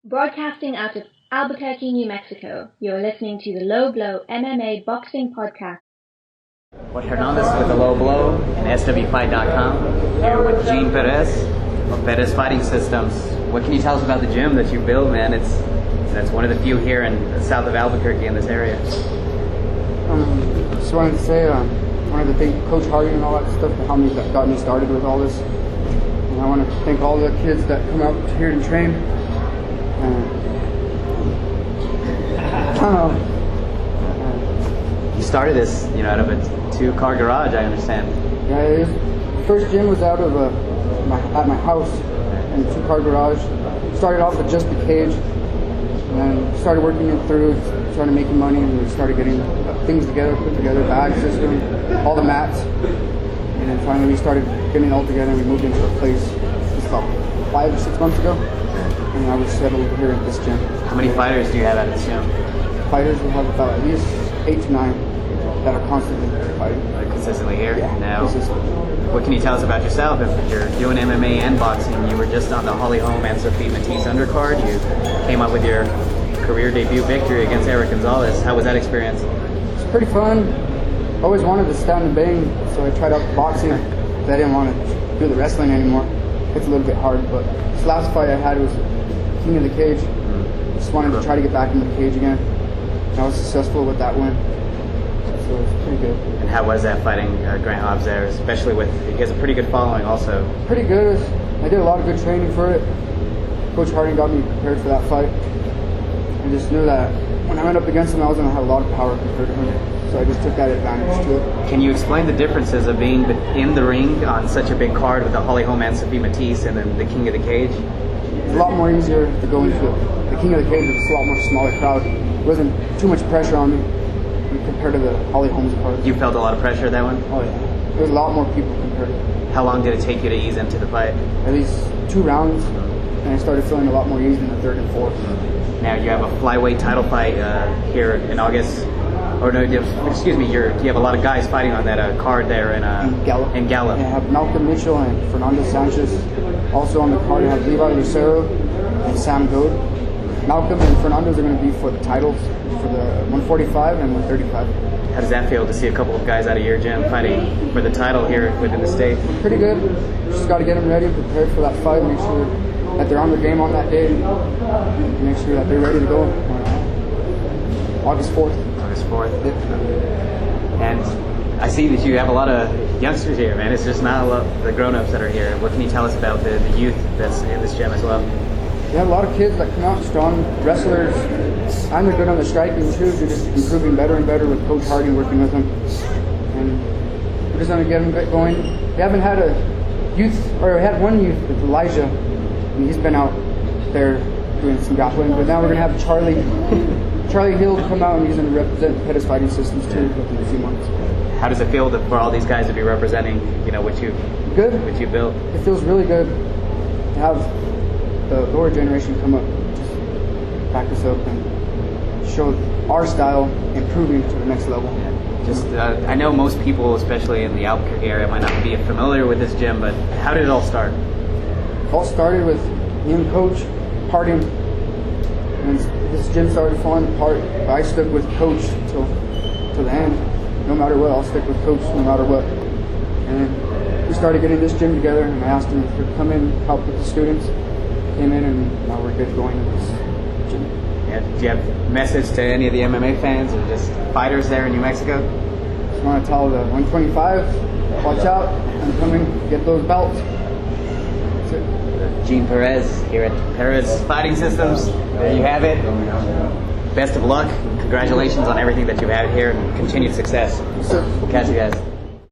Broadcasting out of Albuquerque, New Mexico, you're listening to the Low Blow MMA Boxing Podcast. What Hernandez with the Low Blow and SWFight.com. Here with Gene Perez of Perez Fighting Systems. What can you tell us about the gym that you build, man? That's one of the few here in south of Albuquerque in this area. Just wanted to say, I wanted to thank Coach Hardy and all that stuff that got me started with all this. And I want to thank all the kids that come out here and train. You started this, out of a two-car garage, I understand. Yeah, the first gym was out of at my house in a two-car garage. Started off with just the cage, and then started working it through, started making money, and we started getting things together, put together, bag system, all the mats, and then finally we started getting it all together, and we moved into a place just about 5 or 6 months ago, and I was settled here at this gym. How many fighters do you have at this gym? Fighters, we have about at least 8 to 9 that are constantly fighting. Consistently here? Yeah, now. consistently. What can you tell us about yourself? If you're doing MMA and boxing, you were just on the Holly Holm and Sophie Matisse undercard. You came up with your career debut victory against Eric Gonzalez. How was that experience? It's pretty fun. Always wanted to stand and bang, so I tried out boxing. I didn't want to do the wrestling anymore. It's a little bit hard, but this last fight I had was King of the Cage. Just wanted to try to get back in the cage again. And I was successful with that win, so it's pretty good. And how was that fighting Grant Hobbs there, especially with, he has a pretty good following also? Pretty good. I did a lot of good training for it. Coach Harding got me prepared for that fight. I just knew that when I went up against him, I was going to have a lot of power compared to him. So I just took that advantage to it. Can you explain the differences of being in the ring on such a big card with the Holly Holm and Sophie Matisse and then the King of the Cage? It's a lot more easier to go into it. The King of the Cage was a lot more smaller crowd. It wasn't too much pressure on me compared to the Holly Holmes card. You felt a lot of pressure that one? Oh yeah. There was a lot more people compared to it. How long did it take you to ease into the fight? At least 2 rounds, and I started feeling a lot more ease in the 3rd and 4th. Now you have a flyweight title fight here in August. Or no, you have a lot of guys fighting on that card there in Gallup. And I have Malcolm Mitchell and Fernando Sanchez. Also on the card, I have Levi Lucero and Sam Goad. Malcolm and Fernando's are going to be for the titles for the 145 and 135. How does that feel to see a couple of guys out of your gym fighting for the title here within the state? Pretty good. Just got to get them ready and prepared for that fight. Make sure that they're on the game on that day. Make sure that they're ready to go on August 4th. August 4th. Yep. And I see that you have a lot of youngsters here, man. It's just not a lot of the grown-ups that are here. What can you tell us about the youth that's in this gym as well? We have a lot of kids that come out strong wrestlers. I'm good on the striking too. They're just improving better and better with Coach Hardy working with them. And we're just going to get them going. We haven't had a youth, or we had one youth with Elijah. And he's been out there doing some grappling. But now we're going to have Charlie Hill come out, and he's going to represent Perez Fighting Systems too within a few months. How does it feel for all these guys to be representing, what you built? It feels really good to have the lower generation come up, just back us up and show our style improving to the next level. I know most people, especially in the Albuquerque area, might not be familiar with this gym, but how did it all start? It all started with me and Coach Harding, and this gym started falling apart, but I stuck with Coach till the end. No matter what, I'll stick with Coach no matter what. And we started getting this gym together, and I asked him if he'd come in, help with the students. Came in, and now we're good going to this gym. Yeah, do you have a message to any of the MMA fans or just fighters there in New Mexico? Just want to tell the 125, watch out, and come in, get those belts. That's it. Gene Perez here at Perez Fighting Systems. There you have it. Best of luck. Congratulations on everything that you've had here and continued success. Yes, sir. We'll catch you guys.